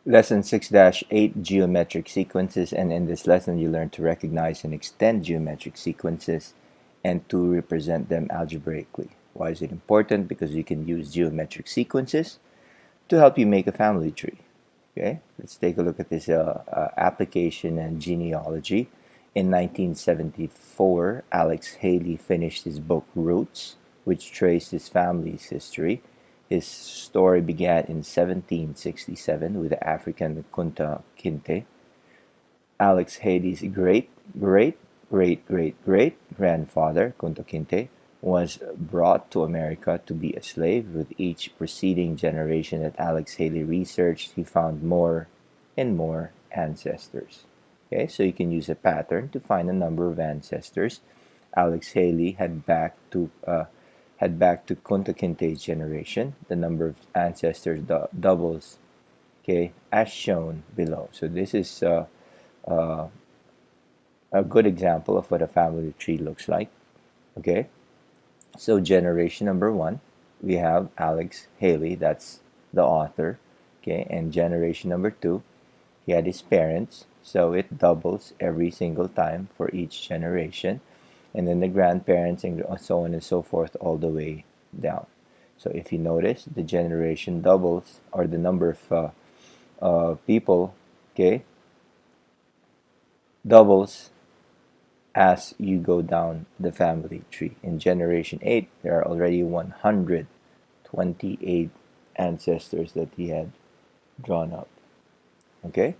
Lesson 6-8 Geometric Sequences, and in this lesson you learn to recognize and extend geometric sequences and to represent them algebraically. Why is it important? Because you can use geometric sequences to help you make a family tree. Okay, let's take a look at this application and genealogy. In 1974, Alex Haley finished his book Roots, which traced his family's history. His story began in 1767 with the African Kunta Kinte. Alex Haley's great grandfather, Kunta Kinte, was brought to America to be a slave. With each preceding generation that Alex Haley researched, he found more and more ancestors. Okay, so you can use a pattern to find a number of ancestors. Alex Haley had back to Kunta Kinte's generation. The number of ancestors doubles, okay, as shown below. So this is uh, a good example of what a family tree looks like. Okay, so generation number one, we have Alex Haley, that's the author. Okay, and generation number two, he had his parents, so it doubles every single time for each generation, and then the grandparents and so on and so forth all the way down. So if you notice, the generation doubles, or the number of people, okay, doubles as you go down the family tree. In generation 8, there are already 128 ancestors that he had drawn up. Okay?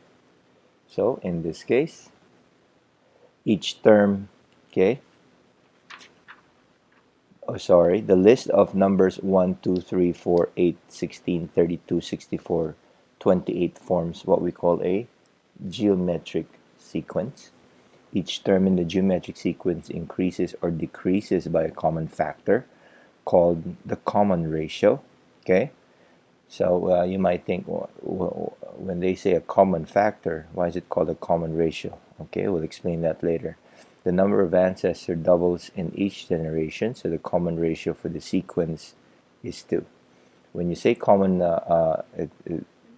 So in this case, each term, okay, the list of numbers 1, 2, 3, 4, 8, 16, 32, 64, 28 forms what we call a geometric sequence. Each term in the geometric sequence increases or decreases by a common factor called the common ratio. Okay, so you might think, well, when they say a common factor, why is it called a common ratio? Okay, we'll explain that later. The number of ancestors doubles in each generation, so the common ratio for the sequence is 2. When you say common,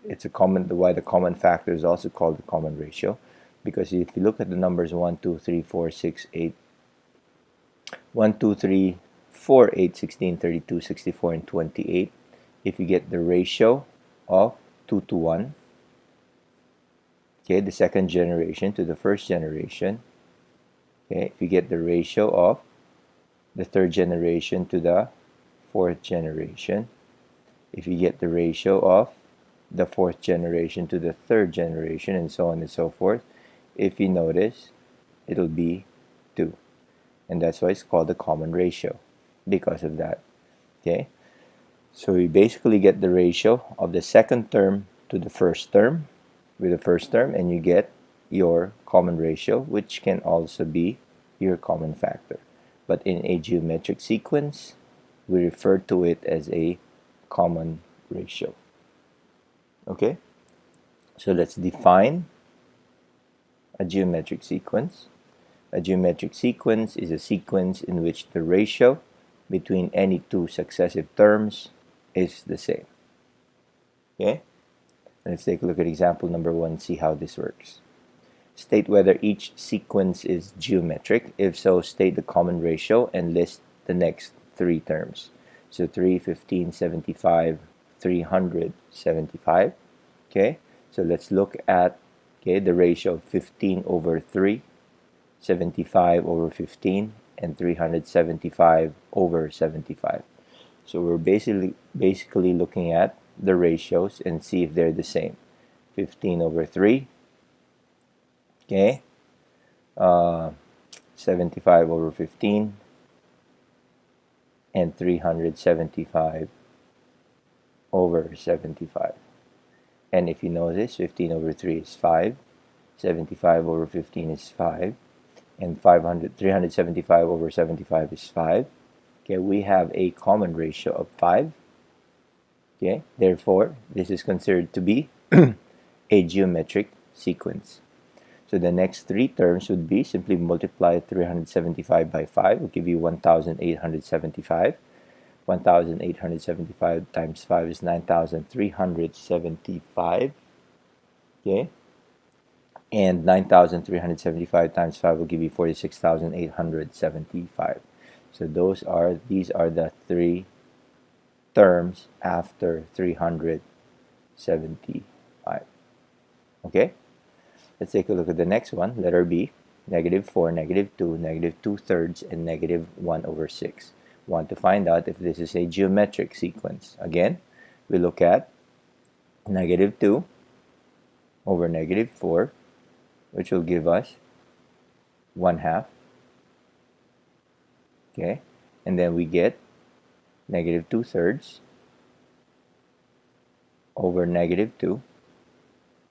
it's a common. Why the common factor is also called the common ratio, because if you look at the numbers 1, 2, 3, 4, 6, 8, 1, 2, 3, 4, 8, 16, 32, 64, and 28, if you get the ratio of 2 to 1, okay, the second generation to the first generation, okay, if you get the ratio of the third generation to the fourth generation, if you get the ratio of the fourth generation to the third generation, and so on and so forth, if you notice, it'll be 2. And that's why it's called the common ratio, because of that. Okay, so you basically get the ratio of the second term to the first term with the first term, and you get your common ratio, which can also be your common factor. But in a geometric sequence, we refer to it as a common ratio. Okay, so let's define a geometric sequence. A geometric sequence is a sequence in which the ratio between any two successive terms is the same. Okay, let's take a look at example number 1, see how this works. State whether each sequence is geometric. If so, state the common ratio and list the next 3 terms. So 3, 15, 75, 375. Okay, so let's look at, okay, the ratio of 15 over 3, 75 over 15, and 375 over 75. So we're basically looking at the ratios and see if they're the same. 15 over 3, okay, 75 over 15, and 375 over 75. And if you know this, 15 over 3 is 5, 75 over 15 is 5, and 375 over 75 is 5. Okay, we have a common ratio of 5. Okay, therefore, this is considered to be a geometric sequence. So the next 3 terms would be simply multiply 375 by 5, will give you 1,875. 1,875 times 5 is 9,375. Okay, and 9,375 times 5 will give you 46,875. So these are the three terms after 375. Okay, let's take a look at the next one, letter B. -4, -2, -2/3, and -1/6. Want to find out if this is a geometric sequence. Again, we look at -2 over -4, which will give us 1/2. Okay, and then we get -2/3 over -2.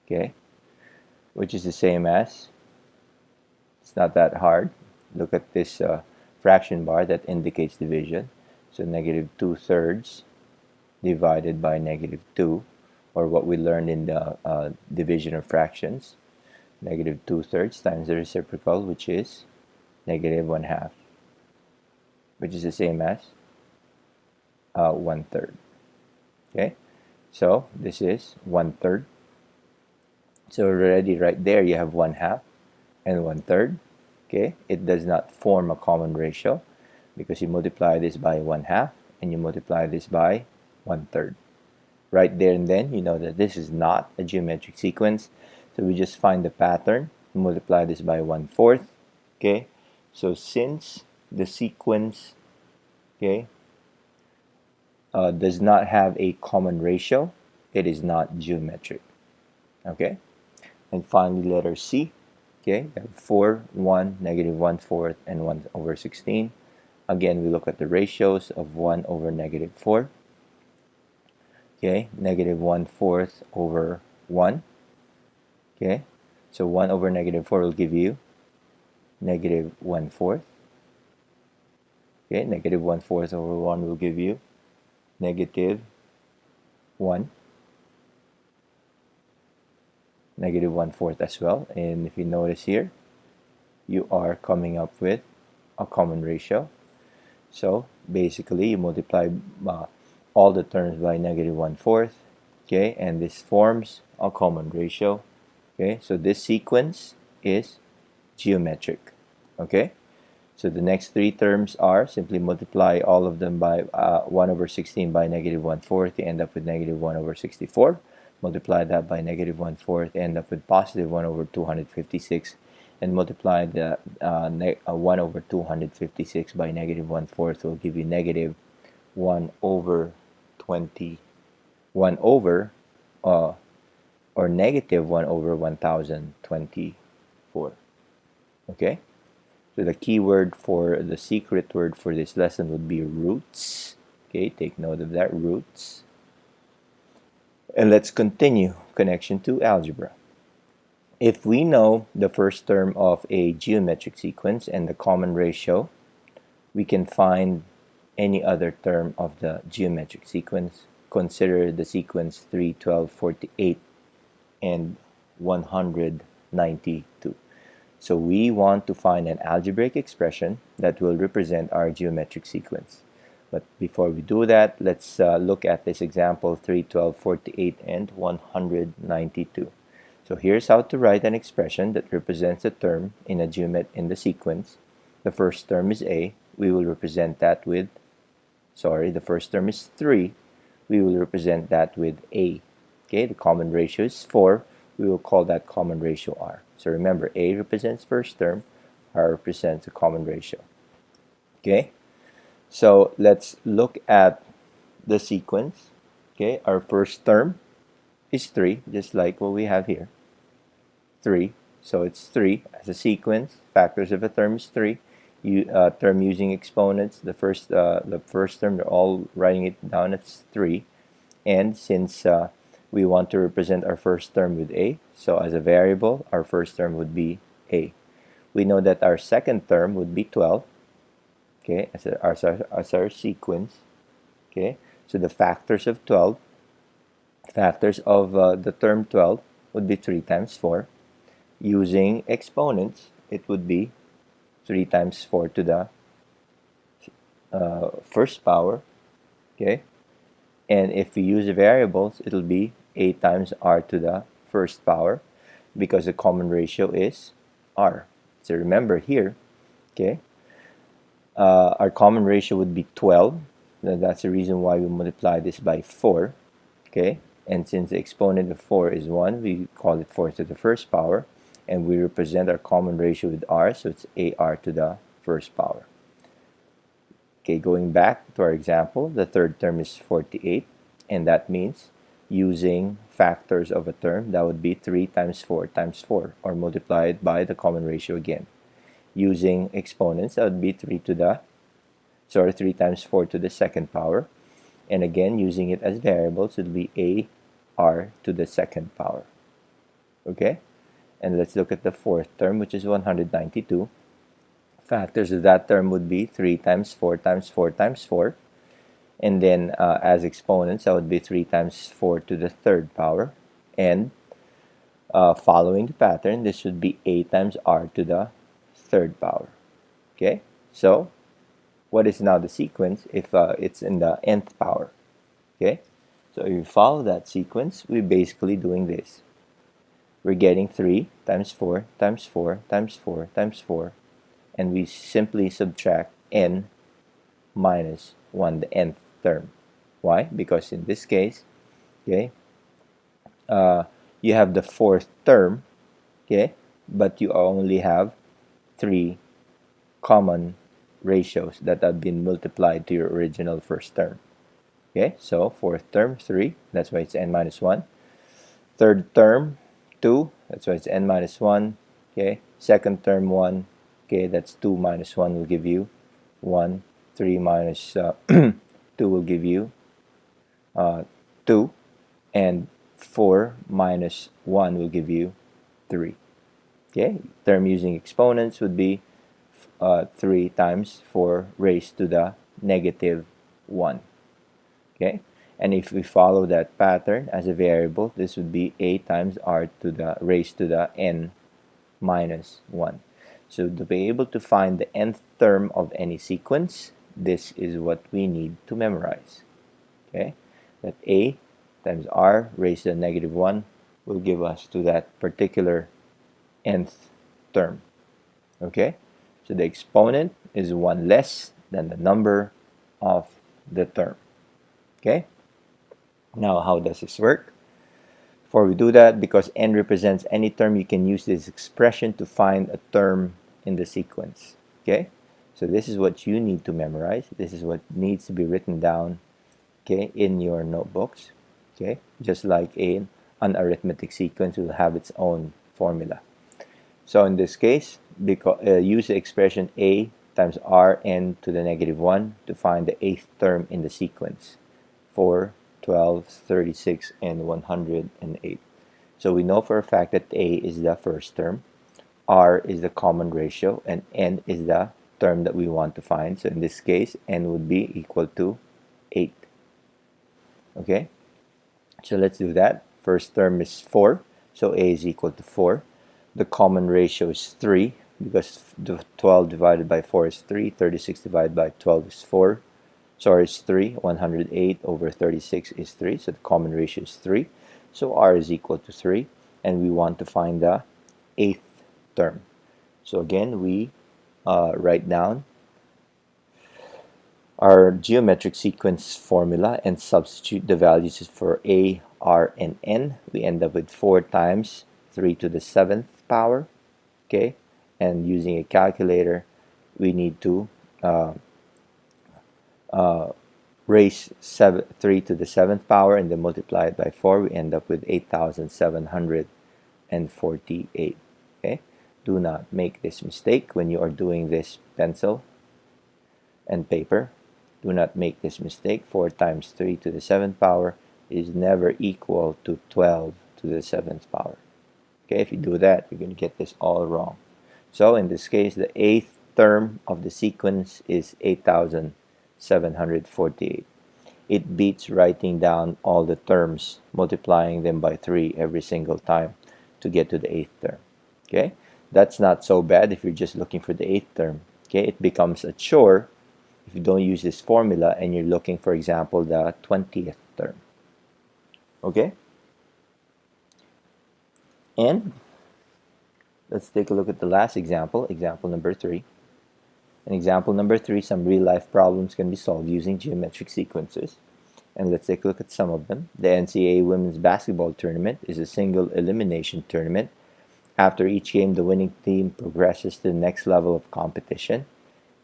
Okay, which is the same as, it's not that hard. Look at this fraction bar that indicates division. So -2/3 divided by -2, or what we learned in the division of fractions. -2/3 times the reciprocal, which is -1/2, which is the same as 1/3. Okay, so this is 1/3. So already right there you have 1/2 and 1/3. Okay, it does not form a common ratio because you multiply this by 1/2 and you multiply this by 1/3. Right there and then you know that this is not a geometric sequence. So we just find the pattern, multiply this by 1/4. Okay, so since the sequence, okay, does not have a common ratio, it is not geometric. Okay, and finally letter C. Okay, we have 4, 1, -1/4, and 1/16. Again, we look at the ratios of 1 over -4. Okay, -1/4 over 1. Okay, so 1 over -4 will give you -1/4. Okay, -1/4 over 1 will give you -1. -1/4 as well. And if you notice here, you are coming up with a common ratio. So basically you multiply all the terms by -1/4. Okay, and this forms a common ratio. Okay, so this sequence is geometric. Okay, so the next three terms are, simply multiply all of them by 1/16 by -1/4, you end up with -1/64. Multiply that by -1/4, end up with positive 1/256, and multiply the 1/256 by -1/4 will give you -1/20, 1 over, or -1/1024. Okay, so the key word, for the secret word for this lesson would be roots. Okay, take note of that, roots. And let's continue connection to algebra. If we know the first term of a geometric sequence and the common ratio, we can find any other term of the geometric sequence. Consider the sequence 3, 12, 48, and 192. So we want to find an algebraic expression that will represent our geometric sequence. But before we do that, let's look at this example 3, 12, 48, and 192. So here's how to write an expression that represents a term in the sequence. The first term is A. We will represent that with, the first term is 3. We will represent that with A. Okay, the common ratio is 4. We will call that common ratio R. So remember, A represents first term, R represents a common ratio. Okay, so let's look at the sequence. Okay, our first term is 3, just like what we have here. 3, so it's 3 as a sequence. Factors of a term is 3. Term using exponents, the first term, they're all writing it down as 3. And since we want to represent our first term with A, so as a variable, our first term would be A. We know that our second term would be 12, okay, as our sequence. Okay, so the factors of 12, factors of the term 12 would be 3 times 4. Using exponents, it would be 3 times 4 to the first power. Okay, and if we use the variables, it'll be 8 times r to the first power. because the common ratio is r. So remember here, okay, our common ratio would be 12. That's the reason why we multiply this by 4, okay? And since the exponent of 4 is 1, we call it 4 to the first power, and we represent our common ratio with r, so it's ar to the first power. Okay, going back to our example, the third term is 48, and that means using factors of a term, that would be 3 times 4 times 4, or multiplied by the common ratio again. Using exponents, that would be 3 times 4 to the second power, and again using it as variables, it will be ar to the second power. Okay, and let's look at the fourth term, which is 192. Factors of that term would be 3 times 4 times 4 times 4, and then as exponents, that would be 3 times 4 to the third power, and following the pattern, this would be a times r to the third power. Okay, so what is now the sequence if it's in the nth power? Okay, so if you follow that sequence, we're basically doing this. We're getting 3 times 4 times 4 times 4 times 4, and we simply subtract n minus 1, the nth term. Why? Because in this case, okay, you have the fourth term, okay, but you only have 3 common ratios that have been multiplied to your original first term. Okay, so fourth term 3, that's why it's n minus 1. Third term 2, that's why it's n minus 1. Okay, second term 1, okay, that's 2 minus 1 will give you 1. 3 minus 2 will give you 2, and 4 minus 1 will give you 3. Okay, term using exponents would be 3 times 4 raised to the negative 1. Okay, and if we follow that pattern as a variable, this would be a times r to the raised to the n minus 1. So to be able to find the nth term of any sequence, this is what we need to memorize. Okay, that a times r raised to the negative 1 will give us to that particular nth term. Okay, so the exponent is 1 less than the number of the term. Okay, now how does this work? Before we do that, because n represents any term, you can use this expression to find a term in the sequence. Okay, so this is what you need to memorize. This is what needs to be written down, okay, in your notebooks. Okay, just like an arithmetic sequence will have its own formula. So in this case, use the expression a times rn to the negative 1 to find the 8th term in the sequence. 4, 12, 36, and 108. So we know for a fact that a is the first term, r is the common ratio, and n is the term that we want to find. So in this case, n would be equal to 8. Okay, so let's do that. First term is 4, so a is equal to 4. The common ratio is 3, because 12 divided by 4 is 3, 36 divided by 12 is 4. Sorry, it's 3. 108 over 36 is 3, so the common ratio is 3. So r is equal to 3, and we want to find the 8th term. So again, we write down our geometric sequence formula and substitute the values for a, r, and n. We end up with 4 times 3 to the 7th power. Okay, and using a calculator, we need to raise 3 to the 7th power and then multiply it by 4. We end up with 8,748. Okay, do not make this mistake when you are doing this pencil and paper. Do not make this mistake. 4 times 3 to the 7th power is never equal to 12 to the 7th power. Okay, if you do that, you're going to get this all wrong. So in this case, the 8th term of the sequence is 8,748. It beats writing down all the terms, multiplying them by 3 every single time to get to the 8th term. Okay, that's not so bad if you're just looking for the 8th term. Okay, it becomes a chore if you don't use this formula and you're looking, for example, the 20th term. Okay, and Let's take a look at the last example, example number 3. In example number 3, some real-life problems can be solved using geometric sequences. And let's take a look at some of them. The NCAA Women's Basketball Tournament is a single elimination tournament. After each game, the winning team progresses to the next level of competition,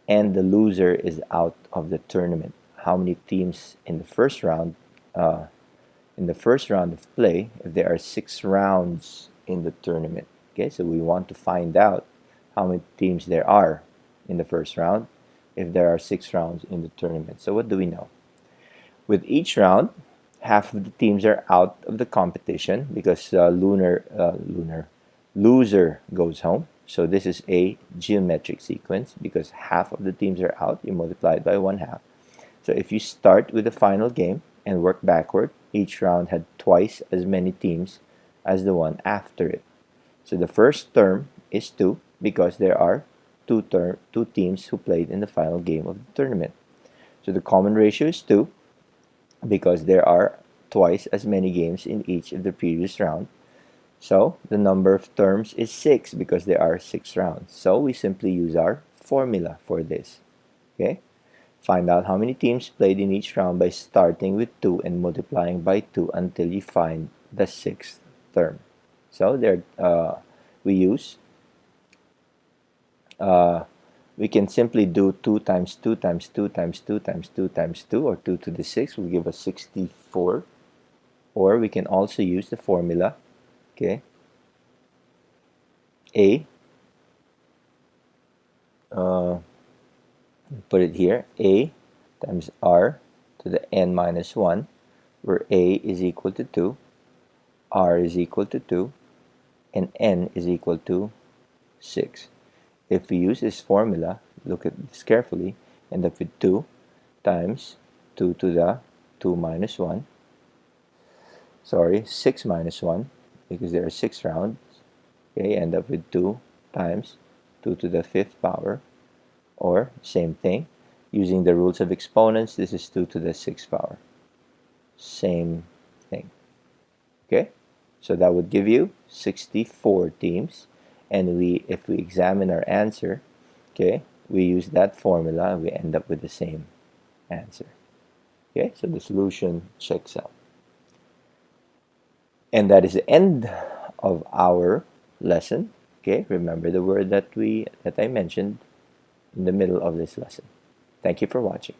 and the loser is out of the tournament. How many teams in the first round? In the first round of play, if there are 6 rounds in the tournament. Okay, so we want to find out how many teams there are in the first round if there are 6 rounds in the tournament. So what do we know? With each round, half of the teams are out of the competition because loser goes home. So this is a geometric sequence because half of the teams are out. You multiply it by 1/2. So if you start with the final game and work backward, each round had twice as many teams as the one after it. So the first term is 2 because there are two teams who played in the final game of the tournament. So the common ratio is 2 because there are twice as many games in each of the previous round. So the number of terms is 6 because there are 6 rounds. So we simply use our formula for this. Okay? Find out how many teams played in each round by starting with 2 and multiplying by 2 until you find the 6th term. So there, we can simply do 2 times 2 times 2 times 2 times 2 times 2, or 2 to the 6 will give us 64. Or we can also use the formula, okay, put it here, A times R to the n minus 1, where A is equal to 2, R is equal to 2, and n is equal to 6. If we use this formula, look at this carefully, end up with 2 times 2 to the 2 minus 1, 6 minus 1, because there are 6 rounds. Okay, end up with 2 times 2 to the 5th power, or same thing, using the rules of exponents, this is 2 to the 6th power. Same thing. Okay, so that would give you 64 teams. And if we examine our answer, okay, we use that formula and we end up with the same answer. Okay, so the solution checks out. And that is the end of our lesson. Okay, remember the word that I mentioned in the middle of this lesson. Thank you for watching.